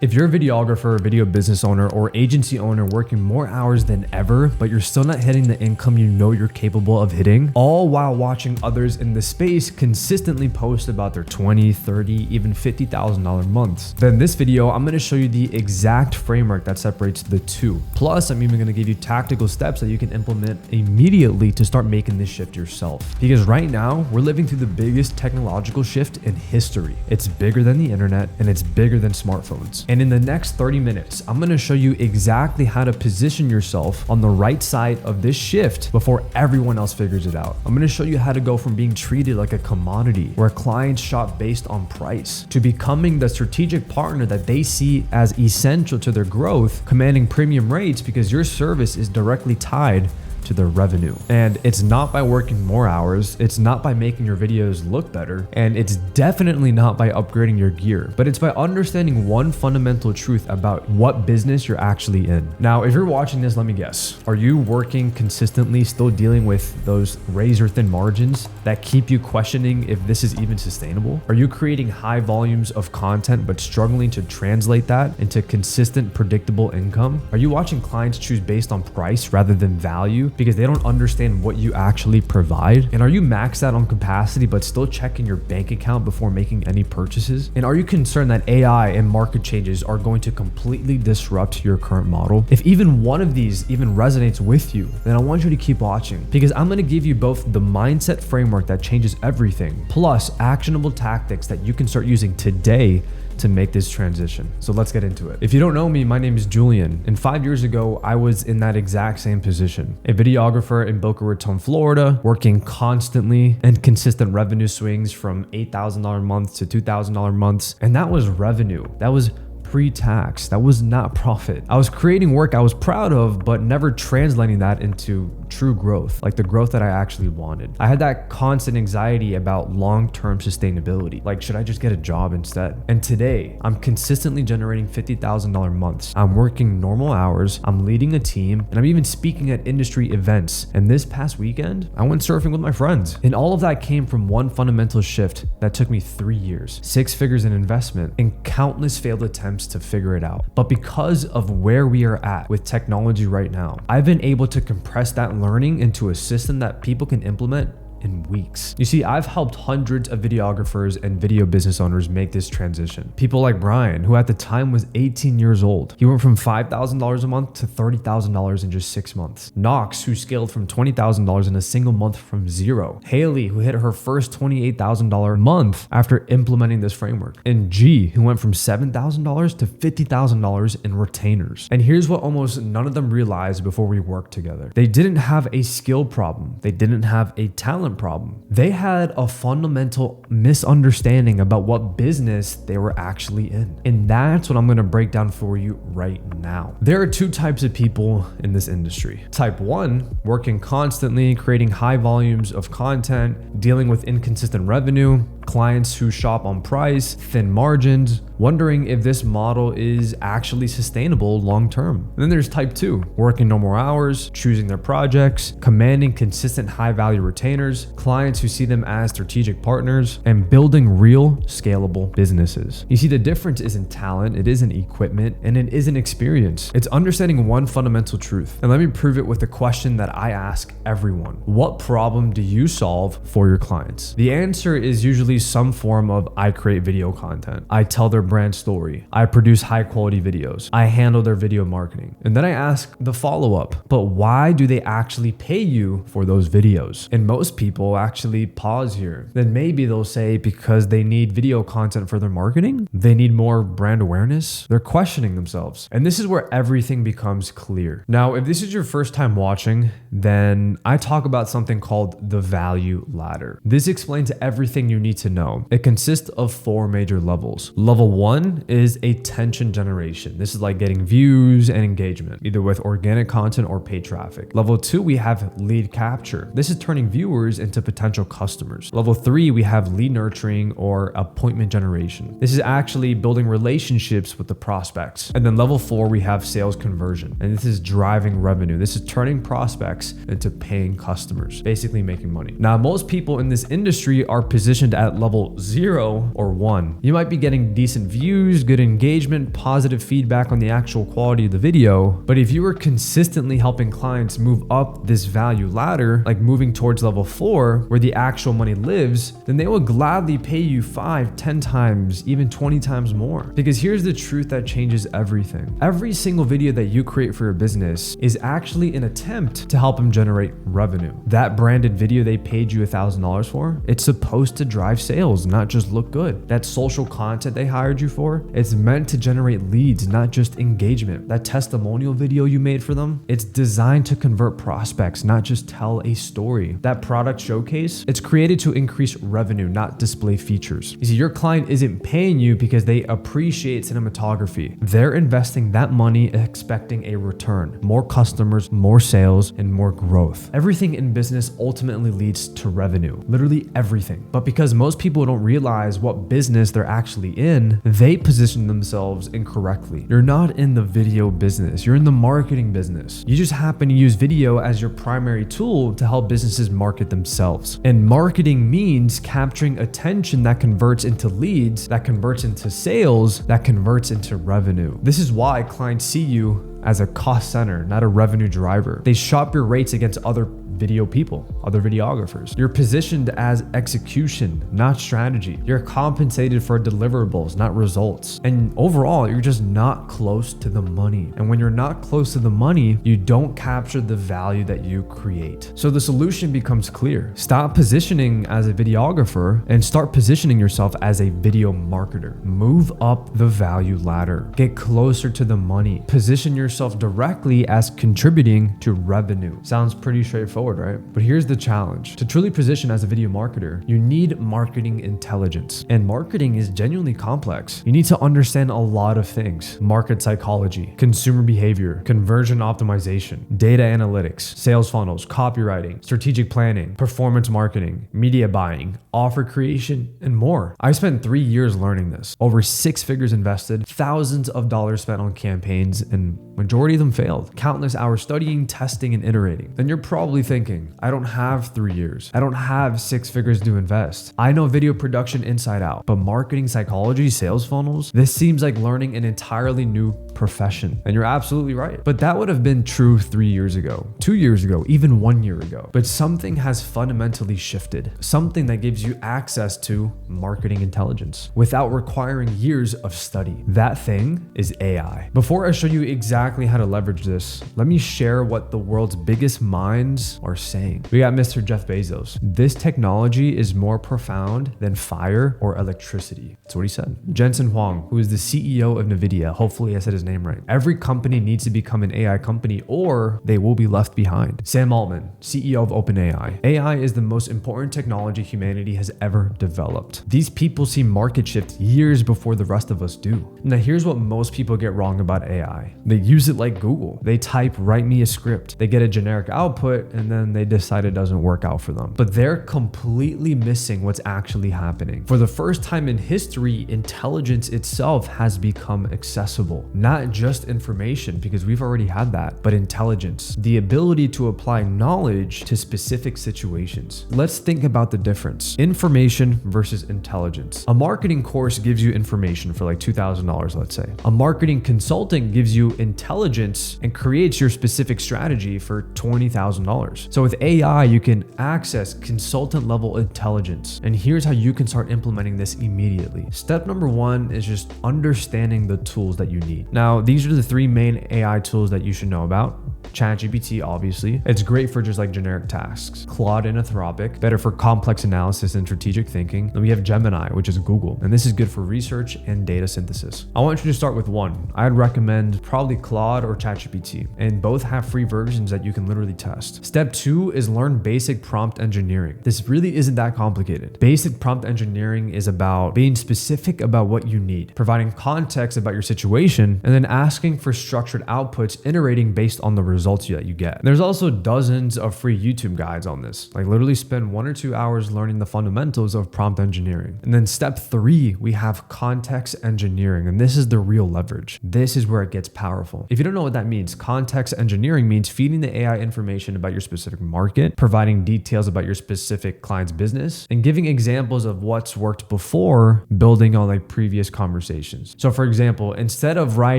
If you're a videographer, video business owner, or agency owner working more hours than ever, but you're still not hitting the income you know you're capable of hitting, all while watching others in the space consistently post about their $20, $30, even $50,000 months, then in this video, I'm gonna show you the exact framework that separates the two. Plus, I'm even gonna give you tactical steps that you can implement immediately to start making this shift yourself. Because right now, we're living through the biggest technological shift in history. It's bigger than the internet, and it's bigger than smartphones. And in the next 30 minutes, I'm gonna show you exactly how to position yourself on the right side of this shift before everyone else figures it out. I'm gonna show you how to go from being treated like a commodity where clients shop based on price to becoming the strategic partner that they see as essential to their growth, commanding premium rates because your service is directly tied to their revenue. And it's not by working more hours, it's not by making your videos look better, and it's definitely not by upgrading your gear, but it's by understanding one fundamental truth about what business you're actually in. Now, if you're watching this, let me guess, are you working consistently, still dealing with those razor thin margins that keep you questioning if this is even sustainable? Are you creating high volumes of content but struggling to translate that into consistent, predictable income? Are you watching clients choose based on price rather than value because they don't understand what you actually provide? And are you maxed out on capacity but still checking your bank account before making any purchases? And are you concerned that AI and market changes are going to completely disrupt your current model? If even one of these even resonates with you, then I want you to keep watching, because I'm going to give you both the mindset framework that changes everything, plus actionable tactics that you can start using today to make this transition. So let's get into it. If you don't know me, my name is Julian, and 5 years ago, I was in that exact same position. A videographer in Boca Raton, Florida, working constantly and consistent revenue swings from $8,000 a month to $2,000 months. And that was revenue. That was pre-tax. That was not profit. I was creating work I was proud of, but never translating that into true growth, like the growth that I actually wanted. I had that constant anxiety about long-term sustainability. Like, should I just get a job instead? And today, I'm consistently generating $50,000 months. I'm working normal hours, I'm leading a team, and I'm even speaking at industry events. And this past weekend, I went surfing with my friends. And all of that came from one fundamental shift that took me 3 years, 6 figures in investment, and countless failed attempts to figure it out. But because of where we are at with technology right now, I've been able to compress that learning into a system that people can implement in weeks. You see, I've helped hundreds of videographers and video business owners make this transition. People like Brian, who at the time was 18 years old. He went from $5,000 a month to $30,000 in just 6 months. Knox, who scaled from $20,000 in a single month from zero. Haley, who hit her first $28,000 month after implementing this framework. And G, who went from $7,000 to $50,000 in retainers. And here's what almost none of them realized before we worked together. They didn't have a skill problem. They didn't have a talent problem. They had a fundamental misunderstanding about what business they were actually in. And that's what I'm going to break down for you right now. There are two types of people in this industry. Type 1, working constantly, creating high volumes of content, dealing with inconsistent revenue, clients who shop on price, thin margins, wondering if this model is actually sustainable long term. And then there's type 2, working no more hours, choosing their projects, commanding consistent high value retainers, clients who see them as strategic partners, and building real scalable businesses. You see, the difference isn't talent, it isn't equipment, and it isn't experience. It's understanding one fundamental truth. And let me prove it with a question that I ask everyone. What problem do you solve for your clients? The answer is usually some form of I create video content. I tell their brand story. I produce high quality videos. I handle their video marketing. And then I ask the follow-up, but why do they actually pay you for those videos? And most people actually pause here. Then maybe they'll say because they need video content for their marketing, they need more brand awareness. They're questioning themselves. And this is where everything becomes clear. Now, if this is your first time watching, then I talk about something called the value ladder. This explains everything you need to know. It consists of 4 major levels. Level 1 is attention generation. This is like getting views and engagement, either with organic content or paid traffic. Level 2, we have lead capture. This is turning viewers into potential customers. Level 3, we have lead nurturing or appointment generation. This is actually building relationships with the prospects. And then level 4, we have sales conversion. And this is driving revenue. This is turning prospects into paying customers, basically making money. Now, most people in this industry are positioned at at level 0 or 1. You might be getting decent views, good engagement, positive feedback on the actual quality of the video, but if you were consistently helping clients move up this value ladder, like moving towards level 4, where the actual money lives, then they will gladly pay you 5, 10 times, even 20 times more. Because here's the truth that changes everything. Every single video that you create for your business is actually an attempt to help them generate revenue. That branded video they paid you $1,000 for, it's supposed to drive sales, not just look good. That social content they hired you for, it's meant to generate leads, not just engagement. That testimonial video you made for them, it's designed to convert prospects, not just tell a story. That product showcase, it's created to increase revenue, not display features. You see, your client isn't paying you because they appreciate cinematography. They're investing that money expecting a return, more customers, more sales, and more growth. Everything in business ultimately leads to revenue, literally everything. But because most people don't realize what business they're actually in, they position themselves incorrectly. You're not in the video business, you're in the marketing business. You just happen to use video as your primary tool to help businesses market themselves. And marketing means capturing attention that converts into leads, that converts into sales, that converts into revenue. This is why clients see you as a cost center, not a revenue driver. They shop your rates against other video people, other videographers. You're positioned as execution, not strategy. You're compensated for deliverables, not results. And overall, you're just not close to the money. And when you're not close to the money, you don't capture the value that you create. So the solution becomes clear. Stop positioning as a videographer and start positioning yourself as a video marketer. Move up the value ladder. Get closer to the money. Position yourself directly as contributing to revenue. Sounds pretty straightforward, right? But here's the challenge. To truly position as a video marketer, you need marketing intelligence. And marketing is genuinely complex. You need to understand a lot of things: market psychology, consumer behavior, conversion optimization, data analytics, sales funnels, copywriting, strategic planning, performance marketing, media buying, offer creation, and more. I spent 3 years learning this. Over 6 figures invested, thousands of dollars spent on campaigns, and majority of them failed. Countless hours studying, testing, and iterating. Then you're probably thinking, I don't have 3 years. I don't have 6 figures to invest. I know video production inside out, but marketing psychology, sales funnels, this seems like learning an entirely new profession. And you're absolutely right. But that would have been true 3 years ago, 2 years ago, even 1 year ago. But something has fundamentally shifted. Something that gives you access to marketing intelligence without requiring years of study. That thing is AI. Before I show you exactly how to leverage this, let me share what the world's biggest minds are saying. We got Mr. Jeff Bezos. This technology is more profound than fire or electricity. That's what he said. Jensen Huang, who is the CEO of NVIDIA, hopefully I said his name right. Every company needs to become an AI company or they will be left behind. Sam Altman, CEO of OpenAI. AI is the most important technology humanity has ever developed. These people see market shift years before the rest of us do. Now here's what most people get wrong about AI. They use it like Google. They type, write me a script. They get a generic output and then they decide it doesn't work out for them. But they're completely missing what's actually happening. For the first time in history, intelligence itself has become accessible. Not just information, because we've already had that, but intelligence, the ability to apply knowledge to specific situations. Let's think about the difference. Information versus intelligence. A marketing course gives you information for like $2,000, let's say. A marketing consultant gives you intelligence and creates your specific strategy for $20,000. So with AI, you can access consultant level intelligence. And here's how you can start implementing this immediately. Step number 1 is just understanding the tools that you need. Now, these are the 3 main AI tools that you should know about. ChatGPT, obviously. It's great for just like generic tasks. Claude and Anthropic, better for complex analysis and strategic thinking. Then we have Gemini, which is Google, and this is good for research and data synthesis. I want you to start with one. I'd recommend probably Claude or ChatGPT, and both have free versions that you can literally test. Step 2 is learn basic prompt engineering. This really isn't that complicated. Basic prompt engineering is about being specific about what you need, providing context about your situation, and then asking for structured outputs, iterating based on the results. results that you get. There's also dozens of free YouTube guides on this. Like literally spend 1 or 2 hours learning the fundamentals of prompt engineering. And then step 3, we have context engineering. And this is the real leverage. This is where it gets powerful. If you don't know what that means, context engineering means feeding the AI information about your specific market, providing details about your specific client's business, and giving examples of what's worked before, building on like previous conversations. So for example, instead of write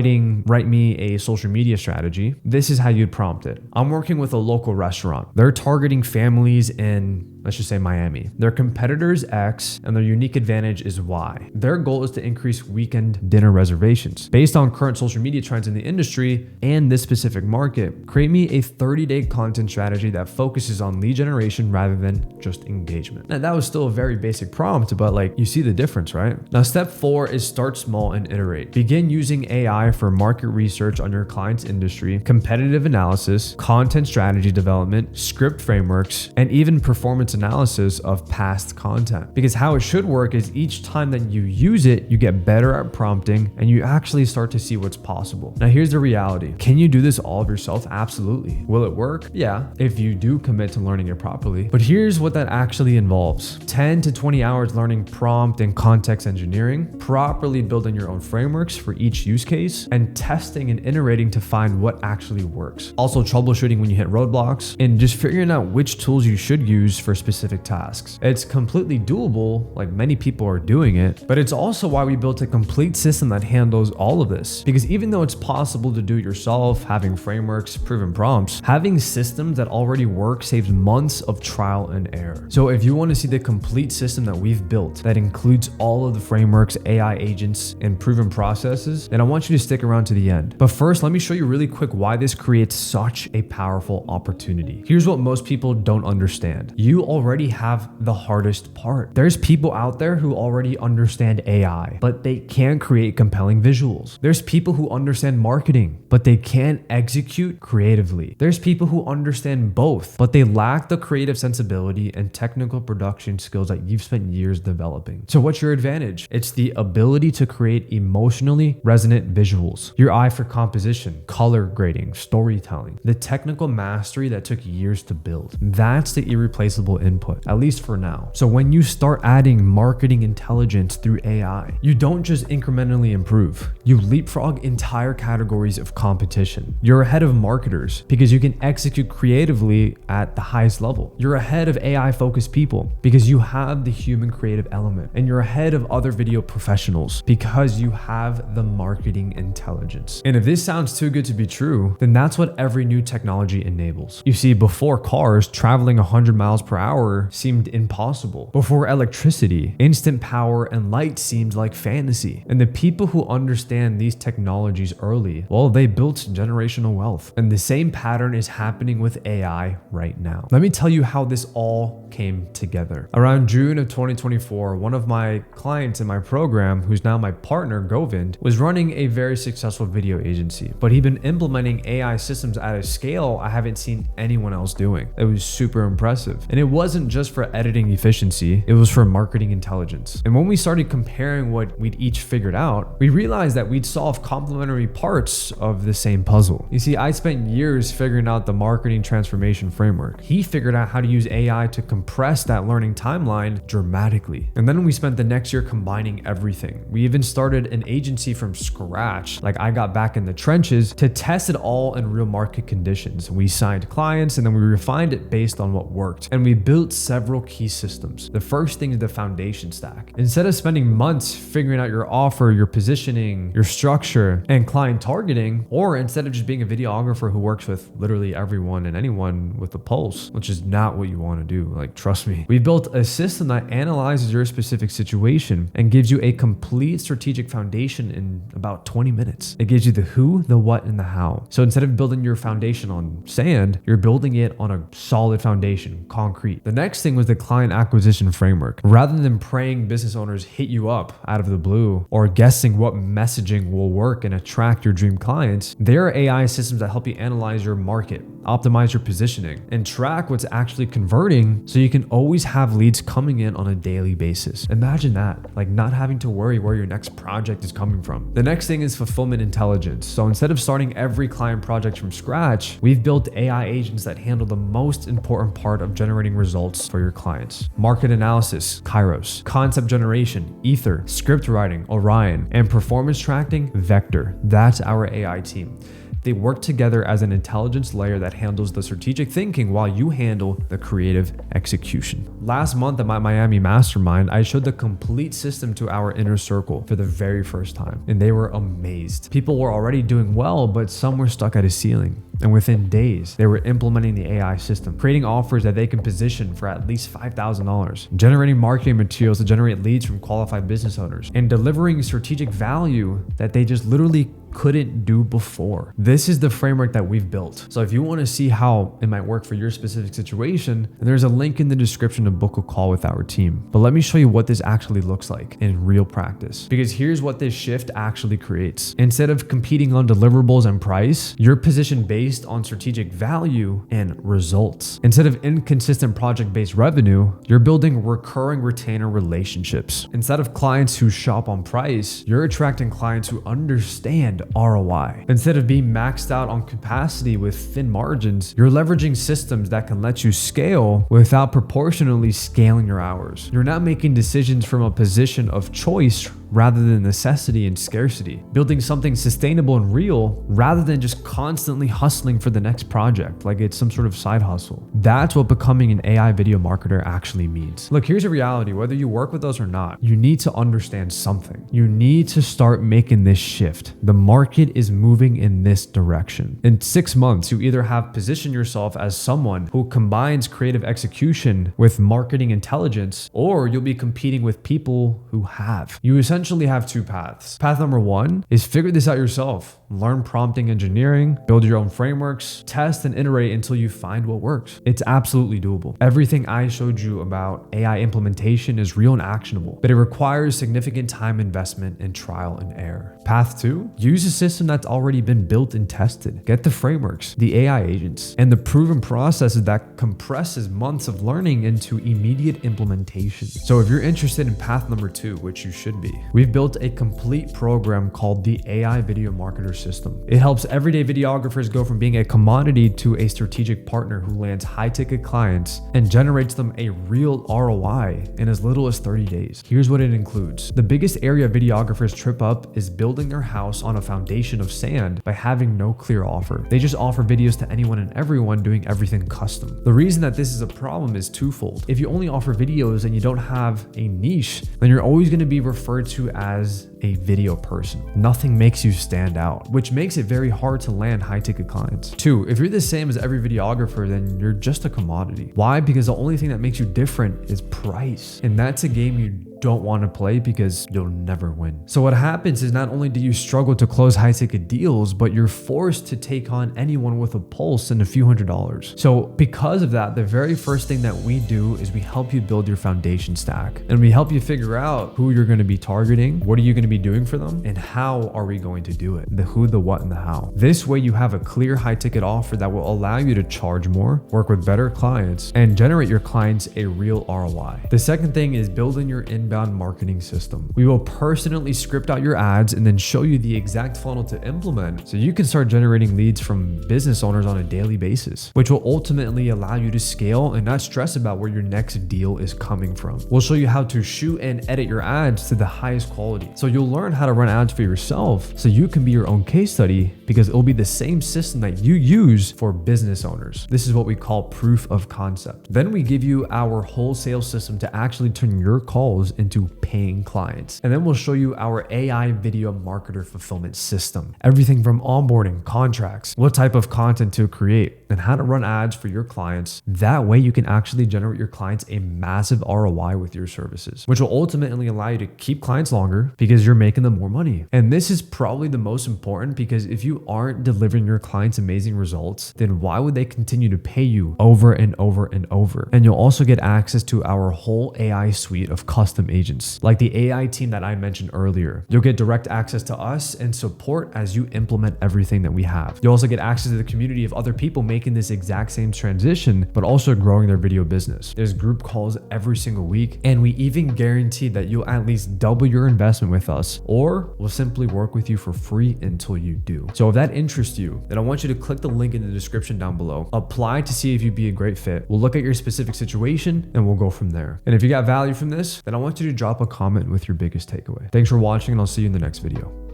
me a social media strategy, this is how you'd prompt it. I'm working with a local restaurant. They're targeting families in, let's just say, Miami. Their competitors X and their unique advantage is Y. Their goal is to increase weekend dinner reservations. Based on current social media trends in the industry and this specific market, create me a 30-day content strategy that focuses on lead generation rather than just engagement. Now that was still a very basic prompt, but like you see the difference, right? Now step 4 is start small and iterate. Begin using AI for market research on your client's industry, competitive analysis, content strategy development, script frameworks, and even performance analysis of past content. Because how it should work is each time that you use it, you get better at prompting and you actually start to see what's possible. Now here's the reality. Can you do this all of yourself? Absolutely. Will it work? Yeah, if you do commit to learning it properly. But here's what that actually involves. 10 to 20 hours learning prompt and context engineering, properly building your own frameworks for each use case, and testing and iterating to find what actually works. Also troubleshooting when you hit roadblocks, and just figuring out which tools you should use for specific tasks. It's completely doable, like many people are doing it, but it's also why we built a complete system that handles all of this. Because even though it's possible to do it yourself, having frameworks, proven prompts, having systems that already work saves months of trial and error. So if you want to see the complete system that we've built that includes all of the frameworks, AI agents, and proven processes, then I want you to stick around to the end. But first, let me show you really quick why this creates such a powerful opportunity. Here's what most people don't understand. You already have the hardest part. There's people out there who already understand AI, but they can't create compelling visuals. There's people who understand marketing, but they can't execute creatively. There's people who understand both, but they lack the creative sensibility and technical production skills that you've spent years developing. So what's your advantage? It's the ability to create emotionally resonant visuals, your eye for composition, color grading, storytelling, the technical mastery that took years to build. That's the irreplaceable input, at least for now. So when you start adding marketing intelligence through AI, you don't just incrementally improve, you leapfrog entire categories of competition. You're ahead of marketers because you can execute creatively at the highest level. You're ahead of AI focused people because you have the human creative element, and you're ahead of other video professionals because you have the marketing intelligence. And if this sounds too good to be true, then that's what every new technology enables. You see, before cars, traveling 100 miles per hour seemed impossible. Before electricity, instant power and light seemed like fantasy. And the people who understand these technologies early, well, they built generational wealth. And the same pattern is happening with AI right now. Let me tell you how this all came together. Around June of 2024, one of my clients in my program, who's now my partner, Govind, was running a very successful video agency, but he'd been implementing AI systems at a scale I haven't seen anyone else doing. It was super impressive. And it wasn't just for editing efficiency, it was for marketing intelligence. And when we started comparing what we'd each figured out, we realized that we'd solve complementary parts of the same puzzle. You see, I spent years figuring out the marketing transformation framework. He figured out how to use AI to compress that learning timeline dramatically. And then we spent the next year combining everything. We even started an agency from scratch. Like I got back in the trenches to test it all in real market conditions. We signed clients and then we refined it based on what worked. And we built several key systems. The first thing is the foundation stack. Instead of spending months figuring out your offer, your positioning, your structure, and client targeting, or instead of just being a videographer who works with literally everyone and anyone with a pulse, which is not what you want to do. Like, trust me. We built a system that analyzes your specific situation and gives you a complete strategic foundation in about 20 minutes. It gives you the who, the what, and the how. So instead of building your foundation on sand, you're building it on a solid foundation, concrete. complete. The next thing was the client acquisition framework. Rather than praying business owners hit you up out of the blue or guessing what messaging will work and attract your dream clients, there are AI systems that help you analyze your market, optimize your positioning, and track what's actually converting so you can always have leads coming in on a daily basis. Imagine that, like not having to worry where your next project is coming from. The next thing is fulfillment intelligence. So instead of starting every client project from scratch, we've built AI agents that handle the most important part of generating results for your clients. Market analysis, Kairos, concept generation, Ether, script writing, Orion, and performance tracking, Vector. That's our AI team. They work together as an intelligence layer that handles the strategic thinking while you handle the creative execution. Last month at my Miami mastermind, I showed the complete system to our inner circle for the very first time, and they were amazed. People were already doing well, but some were stuck at a ceiling. And within days, they were implementing the AI system, creating offers that they can position for at least $5,000, generating marketing materials to generate leads from qualified business owners, and delivering strategic value that they just literally couldn't do before. This is the framework that we've built. So if you want to see how it might work for your specific situation, there's a link in the description to book a call with our team. But let me show you what this actually looks like in real practice. Because here's what this shift actually creates. Instead of competing on deliverables and price, you're positioned based on strategic value and results. Instead of inconsistent project-based revenue, you're building recurring retainer relationships. Instead of clients who shop on price, you're attracting clients who understand ROI. Instead of being maxed out on capacity with thin margins, you're leveraging systems that can let you scale without proportionally scaling your hours. You're not making decisions from a position of choice rather than necessity and scarcity, building something sustainable and real rather than just constantly hustling for the next project like it's some sort of side hustle. That's what becoming an AI video marketer actually means. Look, here's a reality. Whether you work with us or not, you need to understand something. You need to start making this shift. The market is moving in this direction. In 6 months, you either have positioned yourself as someone who combines creative execution with marketing intelligence, or you'll be competing with people who have. You essentially have two paths. Path number one is figure this out yourself. Learn prompting engineering, build your own frameworks, test and iterate until you find what works. It's absolutely doable. Everything I showed you about AI implementation is real and actionable, but it requires significant time investment and trial and error. Path two, use a system that's already been built and tested. Get the frameworks, the AI agents, and the proven processes that compresses months of learning into immediate implementation. So if you're interested in path number two, which you should be, we've built a complete program called the AI Video Marketer System. It helps everyday videographers go from being a commodity to a strategic partner who lands high-ticket clients and generates them a real ROI in as little as 30 days. Here's what it includes. The biggest area videographers trip up is building their house on a foundation of sand by having no clear offer. They just offer videos to anyone and everyone, doing everything custom. The reason that this is a problem is twofold. If you only offer videos and you don't have a niche, then you're always going to be referred to as a video person. Nothing makes you stand out, which makes it very hard to land high-ticket clients. Two, if you're the same as every videographer, then you're just a commodity. Why? Because the only thing that makes you different is price. And that's a game you don't want to play because you'll never win. So what happens is not only do you struggle to close high-ticket deals, but you're forced to take on anyone with a pulse and a few $100s. So because of that, the very first thing that we do is we help you build your foundation stack, and we help you figure out who you're going to be targeting, what are you going to be doing for them, and how are we going to do it? The who, the what, and the how. This way you have a clear high-ticket offer that will allow you to charge more, work with better clients, and generate your clients a real ROI. The second thing is building your inbound marketing system. We will personally script out your ads and then show you the exact funnel to implement so you can start generating leads from business owners on a daily basis, which will ultimately allow you to scale and not stress about where your next deal is coming from. We'll show you how to shoot and edit your ads to the highest quality. So you'll learn how to run ads for yourself so you can be your own case study, because it'll be the same system that you use for business owners. This is what we call proof of concept. Then we give you our wholesale system to actually turn your calls into paying clients. And then we'll show you our AI video marketer fulfillment system. Everything from onboarding, contracts, what type of content to create, and how to run ads for your clients. That way you can actually generate your clients a massive ROI with your services, which will ultimately allow you to keep clients longer because you're making them more money. And this is probably the most important, because if you aren't delivering your clients amazing results, then why would they continue to pay you over and over and over? And you'll also get access to our whole AI suite of custom agents, like the AI team that I mentioned earlier. You'll get direct access to us and support as you implement everything that we have. You'll also get access to the community of other people making this exact same transition, but also growing their video business. There's group calls every single week, and we even guarantee that you'll at least double your investment with us, or we'll simply work with you for free until you do. So if that interests you, then I want you to click the link in the description down below. Apply to see if you'd be a great fit. We'll look at your specific situation and we'll go from there. And if you got value from this, then I want you to drop a comment with your biggest takeaway. Thanks for watching, and I'll see you in the next video.